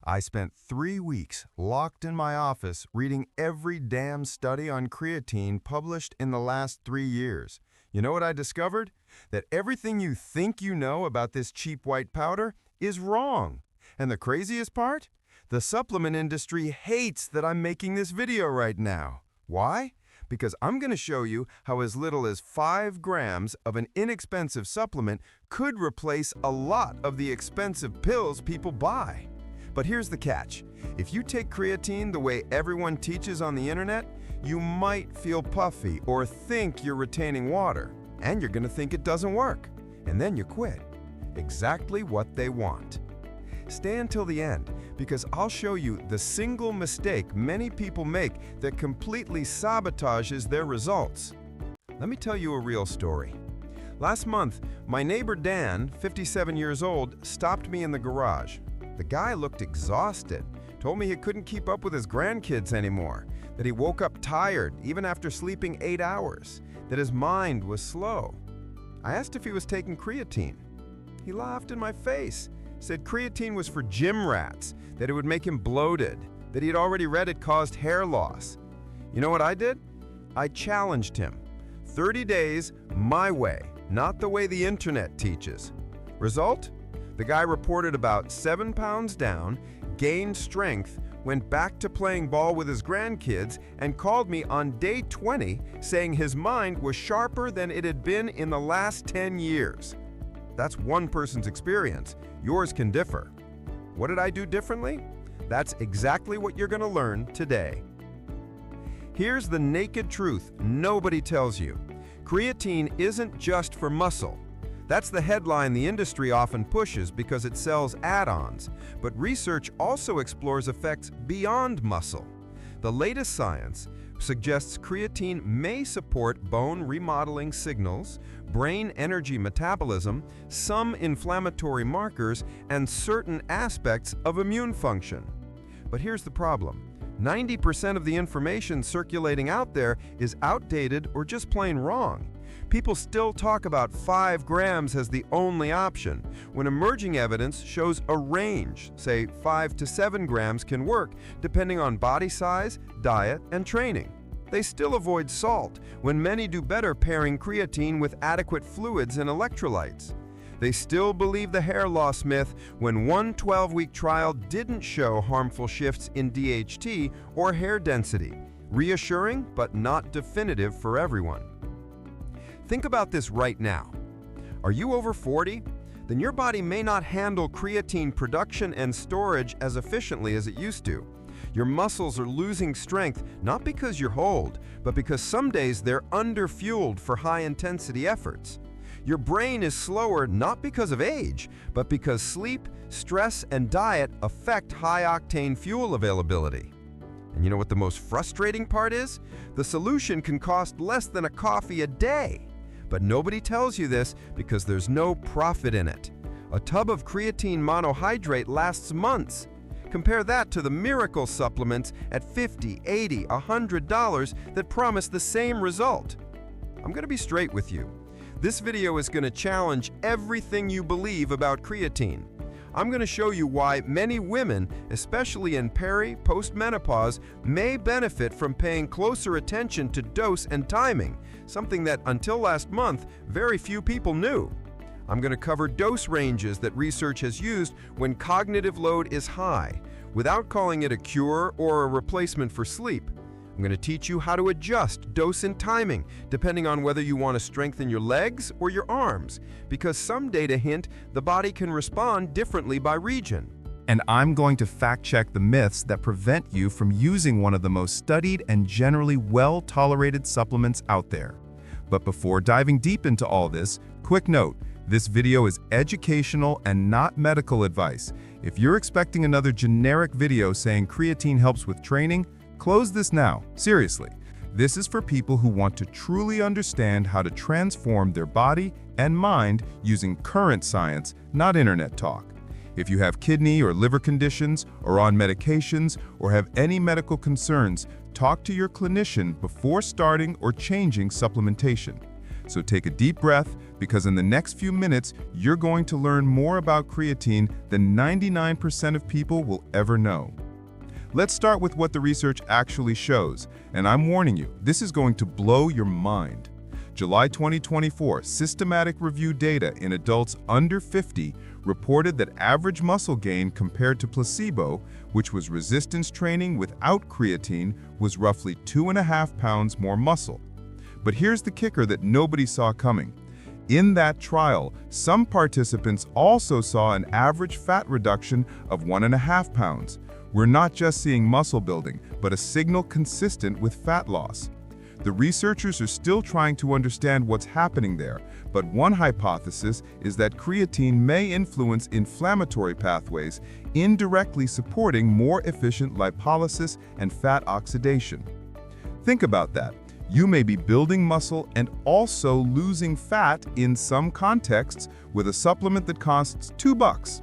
I spent 3 weeks locked in my office reading every damn study on creatine published in the last 3 years. You know what I discovered? That everything you think you know about this cheap white powder is wrong. And the craziest part? The supplement industry hates that I'm making this video right now. Why? Because I'm going to show you how as little as 5 grams of an inexpensive supplement could replace a lot of the expensive pills people buy. But here's the catch. If you take creatine the way everyone teaches on the internet, you might feel puffy or think you're retaining water, and you're going to think it doesn't work. And then you quit. Exactly what they want. Stay until the end, because I'll show you the single mistake many people make that completely sabotages their results. Let me tell you a real story. Last month, my neighbor Dan, 57 years old, stopped me in the garage. The guy looked exhausted, told me he couldn't keep up with his grandkids anymore, that he woke up tired even after sleeping 8 hours, that his mind was slow. I asked if he was taking creatine. He laughed in my face, said creatine was for gym rats, that it would make him bloated, that he had already read it caused hair loss. You know what I did? I challenged him. 30 days, my way, not the way the internet teaches. Result? The guy reported about 7 pounds down, gained strength, went back to playing ball with his grandkids, and called me on day 20 saying his mind was sharper than it had been in the last 10 years. That's one person's experience. Yours can differ. What did I do differently? That's exactly what you're going to learn today. Here's the naked truth nobody tells you. Creatine isn't just for muscle. That's the headline the industry often pushes because it sells add-ons, but research also explores effects beyond muscle. The latest science suggests creatine may support bone remodeling signals, brain energy metabolism, some inflammatory markers, and certain aspects of immune function. But here's the problem. 90% of the information circulating out there is outdated or just plain wrong. People still talk about 5 grams as the only option, when emerging evidence shows a range, say 5 to 7 grams can work, depending on body size, diet, and training. They still avoid salt, when many do better pairing creatine with adequate fluids and electrolytes. They still believe the hair loss myth when one 12-week trial didn't show harmful shifts in DHT or hair density. Reassuring, but not definitive for everyone. Think about this right now. Are you over 40? Then your body may not handle creatine production and storage as efficiently as it used to. Your muscles are losing strength not because you're old, but because some days they're underfueled for high-intensity efforts. Your brain is slower not because of age, but because sleep, stress, and diet affect high-octane fuel availability. And you know what the most frustrating part is? The solution can cost less than a coffee a day. But nobody tells you this because there's no profit in it. A tub of creatine monohydrate lasts months. Compare that to the miracle supplements at $50, $80, $100 that promise the same result. I'm going to be straight with you. This video is going to challenge everything you believe about creatine. I'm going to show you why many women, especially in post-menopause, may benefit from paying closer attention to dose and timing, something that until last month, very few people knew. I'm going to cover dose ranges that research has used when cognitive load is high, without calling it a cure or a replacement for sleep. I'm going to teach you how to adjust dose and timing, depending on whether you want to strengthen your legs or your arms, because some data hint the body can respond differently by region. And I'm going to fact-check the myths that prevent you from using one of the most studied and generally well-tolerated supplements out there. But before diving deep into all this, quick note, this video is educational and not medical advice. If you're expecting another generic video saying creatine helps with training, close this now. Seriously, this is for people who want to truly understand how to transform their body and mind using current science, not internet talk. If you have kidney or liver conditions, or on medications, or have any medical concerns, talk to your clinician before starting or changing supplementation. So take a deep breath, because in the next few minutes, you're going to learn more about creatine than 99% of people will ever know. Let's start with what the research actually shows, and I'm warning you, this is going to blow your mind. July 2024, systematic review data in adults under 50 reported that average muscle gain compared to placebo, which was resistance training without creatine, was roughly 2.5 pounds more muscle. But here's the kicker that nobody saw coming. In that trial, some participants also saw an average fat reduction of 1.5 pounds. We're not just seeing muscle building, but a signal consistent with fat loss. The researchers are still trying to understand what's happening there, but one hypothesis is that creatine may influence inflammatory pathways, indirectly supporting more efficient lipolysis and fat oxidation. Think about that. You may be building muscle and also losing fat in some contexts with a supplement that costs $2.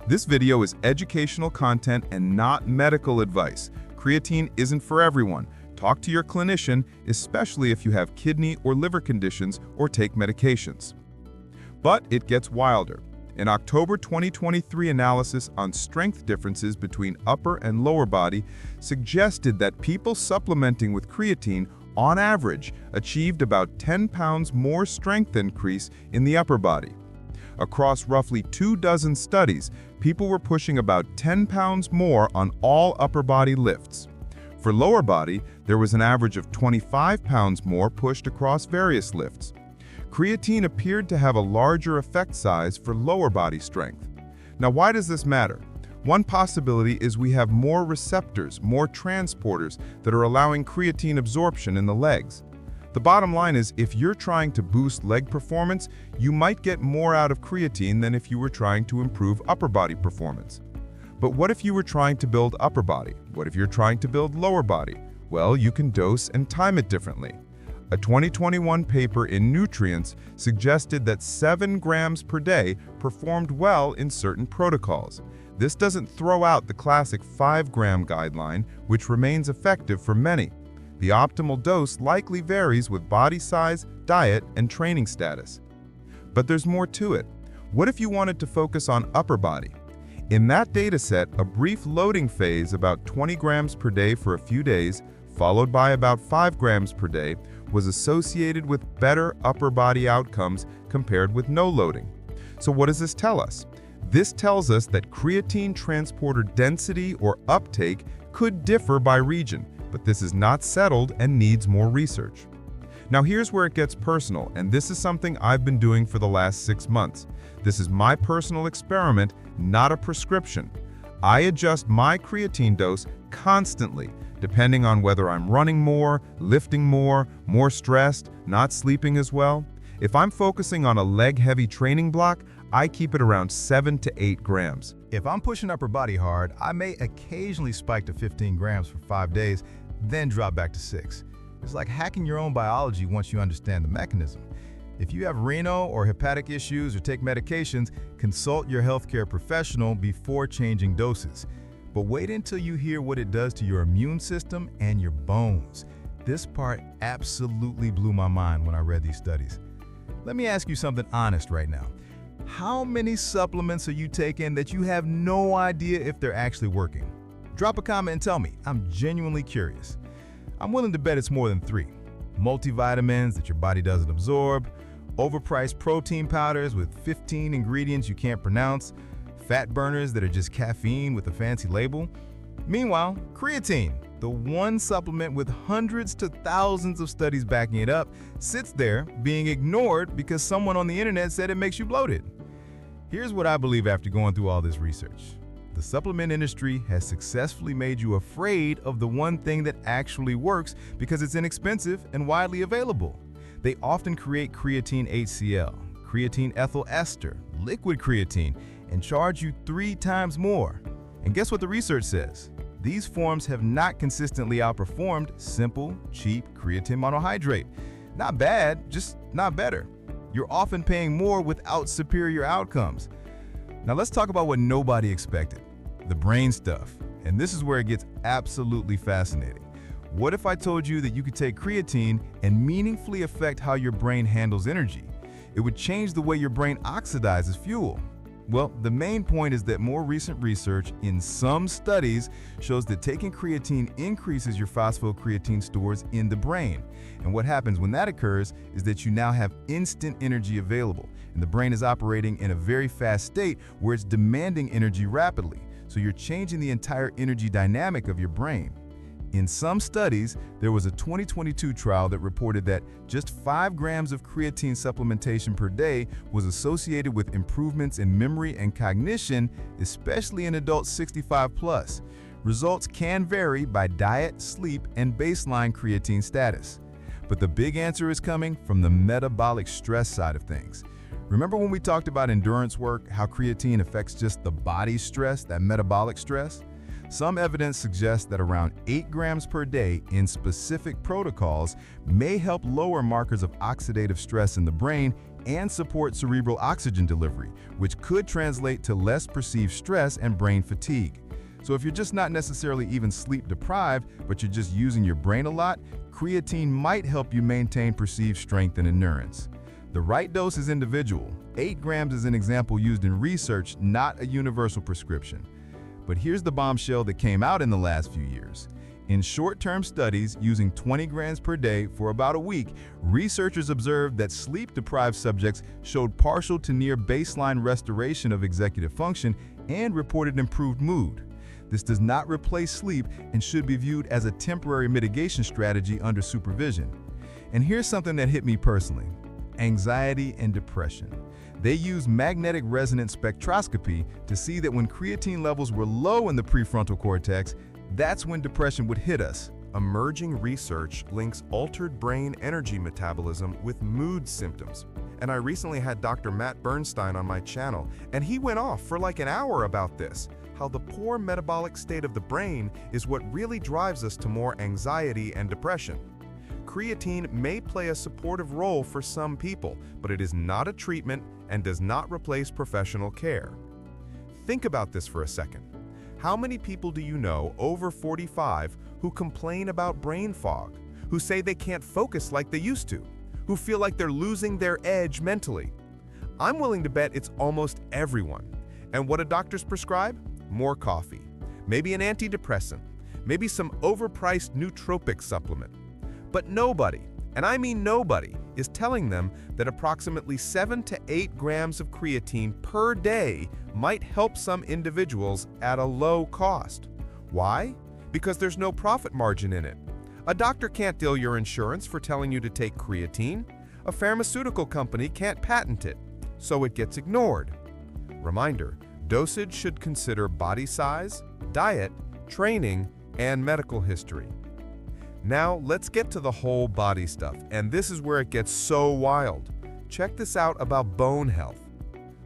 This video is educational content and not medical advice. Creatine isn't for everyone. Talk to your clinician, especially if you have kidney or liver conditions or take medications. But it gets wilder. An October 2023 analysis on strength differences between upper and lower body suggested that people supplementing with creatine on average achieved about 10 pounds more strength increase in the upper body. Across roughly 24 studies, people were pushing about 10 pounds more on all upper body lifts. For lower body, there was an average of 25 pounds more pushed across various lifts. Creatine appeared to have a larger effect size for lower body strength. Now, why does this matter? One possibility is we have more receptors, more transporters that are allowing creatine absorption in the legs. The bottom line is, if you're trying to boost leg performance, you might get more out of creatine than if you were trying to improve upper body performance. But what if you were trying to build upper body? What if you're trying to build lower body? Well, you can dose and time it differently. A 2021 paper in Nutrients suggested that 7 grams per day performed well in certain protocols. This doesn't throw out the classic 5-gram guideline, which remains effective for many. The optimal dose likely varies with body size, diet, and training status. But there's more to it. What if you wanted to focus on upper body? In that dataset, a brief loading phase, about 20 grams per day for a few days, followed by about 5 grams per day, was associated with better upper body outcomes compared with no loading. So what does this tell us? This tells us that creatine transporter density or uptake could differ by region, but this is not settled and needs more research. Now here's where it gets personal, and this is something I've been doing for the last 6 months. This is my personal experiment, not a prescription. I adjust my creatine dose constantly, depending on whether I'm running more, lifting more stressed, not sleeping as well. If I'm focusing on a leg-heavy training block, I keep it around 7 to 8 grams. If I'm pushing upper body hard, I may occasionally spike to 15 grams for 5 days, then drop back to 6. It's like hacking your own biology once you understand the mechanism. If you have renal or hepatic issues or take medications, consult your healthcare professional before changing doses. But wait until you hear what it does to your immune system and your bones. This part absolutely blew my mind when I read these studies. Let me ask you something honest right now. How many supplements are you taking that you have no idea if they're actually working? Drop a comment and tell me. I'm genuinely curious. I'm willing to bet it's more than 3. Multivitamins that your body doesn't absorb, overpriced protein powders with 15 ingredients you can't pronounce, fat burners that are just caffeine with a fancy label. Meanwhile, creatine, the one supplement with hundreds to thousands of studies backing it up, sits there being ignored because someone on the internet said it makes you bloated. Here's what I believe after going through all this research. The supplement industry has successfully made you afraid of the one thing that actually works because it's inexpensive and widely available. They often create creatine HCl, creatine ethyl ester, liquid creatine, and charge you 3 times more. And guess what the research says? These forms have not consistently outperformed simple, cheap creatine monohydrate. Not bad, just not better. You're often paying more without superior outcomes. Now let's talk about what nobody expected, the brain stuff. And this is where it gets absolutely fascinating. What if I told you that you could take creatine and meaningfully affect how your brain handles energy? It would change the way your brain oxidizes fuel. Well, the main point is that more recent research in some studies shows that taking creatine increases your phosphocreatine stores in the brain. And what happens when that occurs is that you now have instant energy available, and the brain is operating in a very fast state where it's demanding energy rapidly. So you're changing the entire energy dynamic of your brain. In some studies, there was a 2022 trial that reported that just 5 grams of creatine supplementation per day was associated with improvements in memory and cognition, especially in adults 65 plus. Results can vary by diet, sleep, and baseline creatine status. But the big answer is coming from the metabolic stress side of things. Remember when we talked about endurance work, how creatine affects just the body's stress, that metabolic stress? Some evidence suggests that around 8 grams per day in specific protocols may help lower markers of oxidative stress in the brain and support cerebral oxygen delivery, which could translate to less perceived stress and brain fatigue. So if you're just not necessarily even sleep deprived, but you're just using your brain a lot, creatine might help you maintain perceived strength and endurance. The right dose is individual. 8 grams is an example used in research, not a universal prescription. But here's the bombshell that came out in the last few years. In short-term studies using 20 grams per day for about a week, researchers observed that sleep-deprived subjects showed partial to near baseline restoration of executive function and reported improved mood. This does not replace sleep and should be viewed as a temporary mitigation strategy under supervision. And here's something that hit me personally: anxiety and depression. They used magnetic resonance spectroscopy to see that when creatine levels were low in the prefrontal cortex, that's when depression would hit us. Emerging research links altered brain energy metabolism with mood symptoms. And I recently had Dr. Matt Bernstein on my channel, and he went off for like an hour about this, how the poor metabolic state of the brain is what really drives us to more anxiety and depression. Creatine may play a supportive role for some people, but it is not a treatment and does not replace professional care. Think about this for a second. How many people do you know over 45 who complain about brain fog, who say they can't focus like they used to, who feel like they're losing their edge mentally? I'm willing to bet it's almost everyone. And what do doctors prescribe? More coffee, maybe an antidepressant, maybe some overpriced nootropic supplement. But nobody, and I mean nobody, is telling them that approximately 7 to 8 grams of creatine per day might help some individuals at a low cost. Why? Because there's no profit margin in it. A doctor can't bill your insurance for telling you to take creatine. A pharmaceutical company can't patent it, so it gets ignored. Reminder: dosage should consider body size, diet, training, and medical history. Now, let's get to the whole body stuff, and this is where it gets so wild. Check this out about bone health.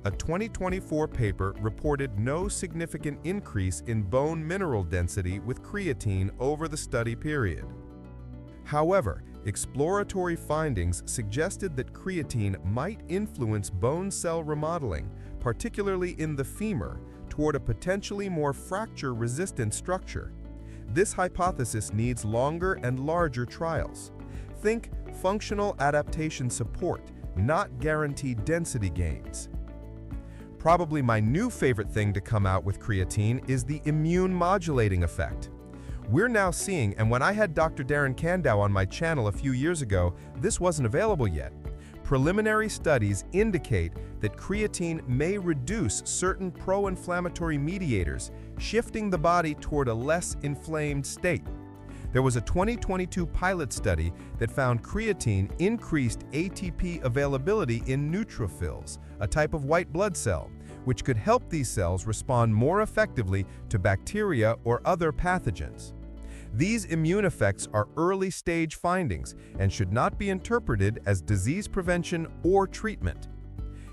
A 2024 paper reported no significant increase in bone mineral density with creatine over the study period. However, exploratory findings suggested that creatine might influence bone cell remodeling, particularly in the femur, toward a potentially more fracture-resistant structure. This hypothesis needs longer and larger trials. Think functional adaptation support, not guaranteed density gains. Probably my new favorite thing to come out with creatine is the immune modulating effect. We're now seeing, and when I had Dr. Darren Kandow on my channel a few years ago, this wasn't available yet. Preliminary studies indicate that creatine may reduce certain pro-inflammatory mediators, shifting the body toward a less inflamed state. There was a 2022 pilot study that found creatine increased ATP availability in neutrophils, a type of white blood cell, which could help these cells respond more effectively to bacteria or other pathogens. These immune effects are early-stage findings and should not be interpreted as disease prevention or treatment.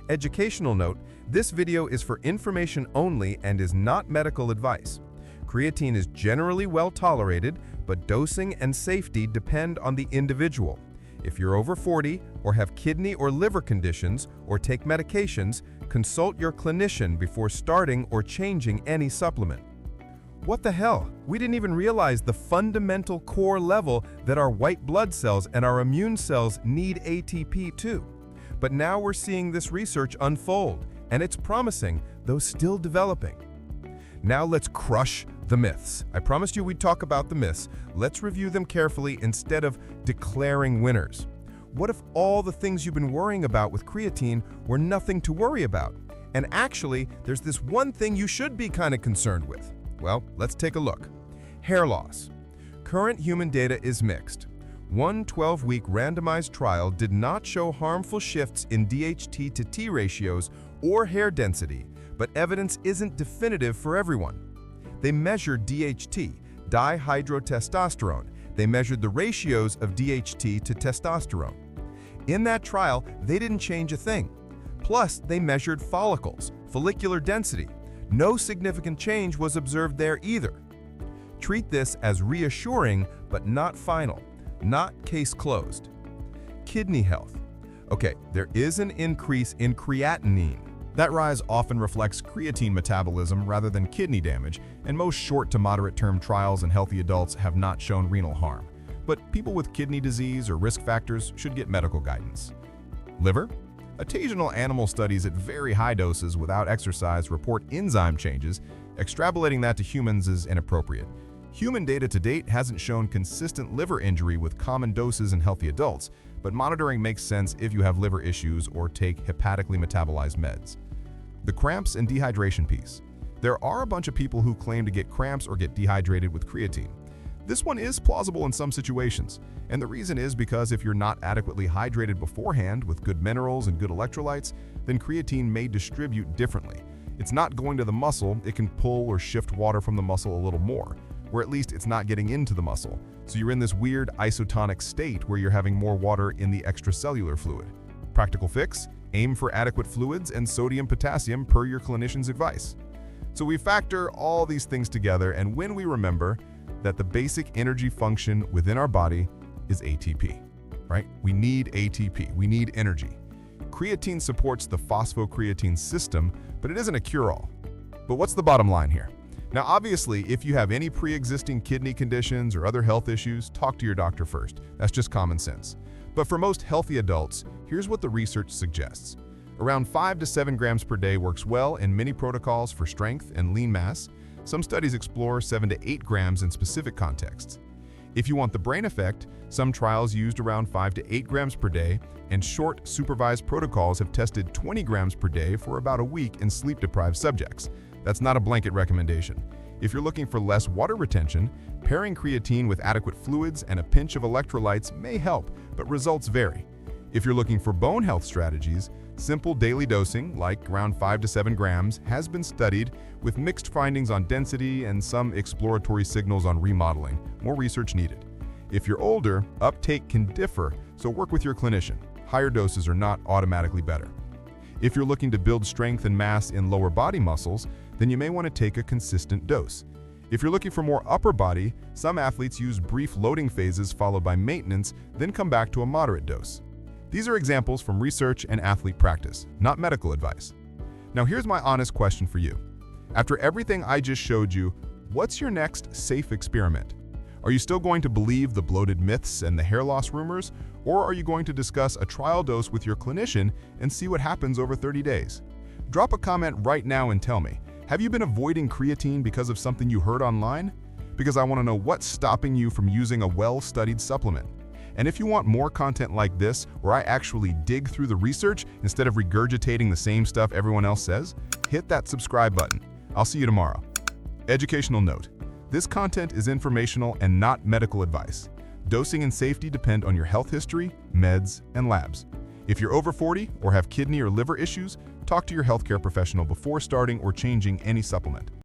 Educational note: this video is for information only and is not medical advice. Creatine is generally well tolerated, but dosing and safety depend on the individual. If you're over 40 or have kidney or liver conditions or take medications, consult your clinician before starting or changing any supplement. What the hell? We didn't even realize the fundamental core level that our white blood cells and our immune cells need ATP too. But now we're seeing this research unfold, and it's promising, though still developing. Now let's crush the myths. I promised you we'd talk about the myths. Let's review them carefully instead of declaring winners. What if all the things you've been worrying about with creatine were nothing to worry about? And actually, there's this one thing you should be kind of concerned with. Well, let's take a look. Hair loss. Current human data is mixed. One 12-week randomized trial did not show harmful shifts in DHT to T ratios or hair density, but evidence isn't definitive for everyone. They measured DHT, dihydrotestosterone. They measured the ratios of DHT to testosterone. In that trial, they didn't change a thing. Plus, they measured follicles, follicular density. No significant change was observed there either. Treat this as reassuring, but not final. Not case closed. Kidney health. Okay, there is an increase in creatinine. That rise often reflects creatine metabolism rather than kidney damage, and most short to moderate-term trials in healthy adults have not shown renal harm. But people with kidney disease or risk factors should get medical guidance. Liver? Occasional animal studies at very high doses without exercise report enzyme changes. Extrapolating that to humans is inappropriate. Human data to date hasn't shown consistent liver injury with common doses in healthy adults, but monitoring makes sense if you have liver issues or take hepatically metabolized meds. The cramps and dehydration piece. There are a bunch of people who claim to get cramps or get dehydrated with creatine. This one is plausible in some situations, and the reason is because if you're not adequately hydrated beforehand with good minerals and good electrolytes, then creatine may distribute differently. It's not going to the muscle, it can pull or shift water from the muscle a little more, or at least it's not getting into the muscle. So you're in this weird isotonic state where you're having more water in the extracellular fluid. Practical fix? Aim for adequate fluids and sodium-potassium per your clinician's advice. So we factor all these things together, and when we remember that the basic energy function within our body is ATP, right? We need ATP, we need energy. Creatine supports the phosphocreatine system, but it isn't a cure-all. But what's the bottom line here? Now, obviously, if you have any pre-existing kidney conditions or other health issues, talk to your doctor first. That's just common sense. But for most healthy adults, here's what the research suggests. Around 5 to 7 grams per day works well in many protocols for strength and lean mass. Some studies explore 7 to 8 grams in specific contexts. If you want the brain effect, some trials used around 5 to 8 grams per day, and short supervised protocols have tested 20 grams per day for about a week in sleep-deprived subjects. That's not a blanket recommendation. If you're looking for less water retention, pairing creatine with adequate fluids and a pinch of electrolytes may help, but results vary. If you're looking for bone health strategies, simple daily dosing, like around 5 to 7 grams, has been studied with mixed findings on density and some exploratory signals on remodeling. More research needed. If you're older, uptake can differ, so work with your clinician. Higher doses are not automatically better. If you're looking to build strength and mass in lower body muscles, then you may want to take a consistent dose. If you're looking for more upper body, some athletes use brief loading phases followed by maintenance, then come back to a moderate dose. These are examples from research and athlete practice, not medical advice. Now here's my honest question for you. After everything I just showed you, what's your next safe experiment? Are you still going to believe the bloated myths and the hair loss rumors, or are you going to discuss a trial dose with your clinician and see what happens over 30 days? Drop a comment right now and tell me, have you been avoiding creatine because of something you heard online? Because I want to know what's stopping you from using a well-studied supplement. And if you want more content like this, where I actually dig through the research instead of regurgitating the same stuff everyone else says, hit that subscribe button. I'll see you tomorrow. Educational note. This content is informational and not medical advice. Dosing and safety depend on your health history, meds, and labs. If you're over 40 or have kidney or liver issues, talk to your healthcare professional before starting or changing any supplement.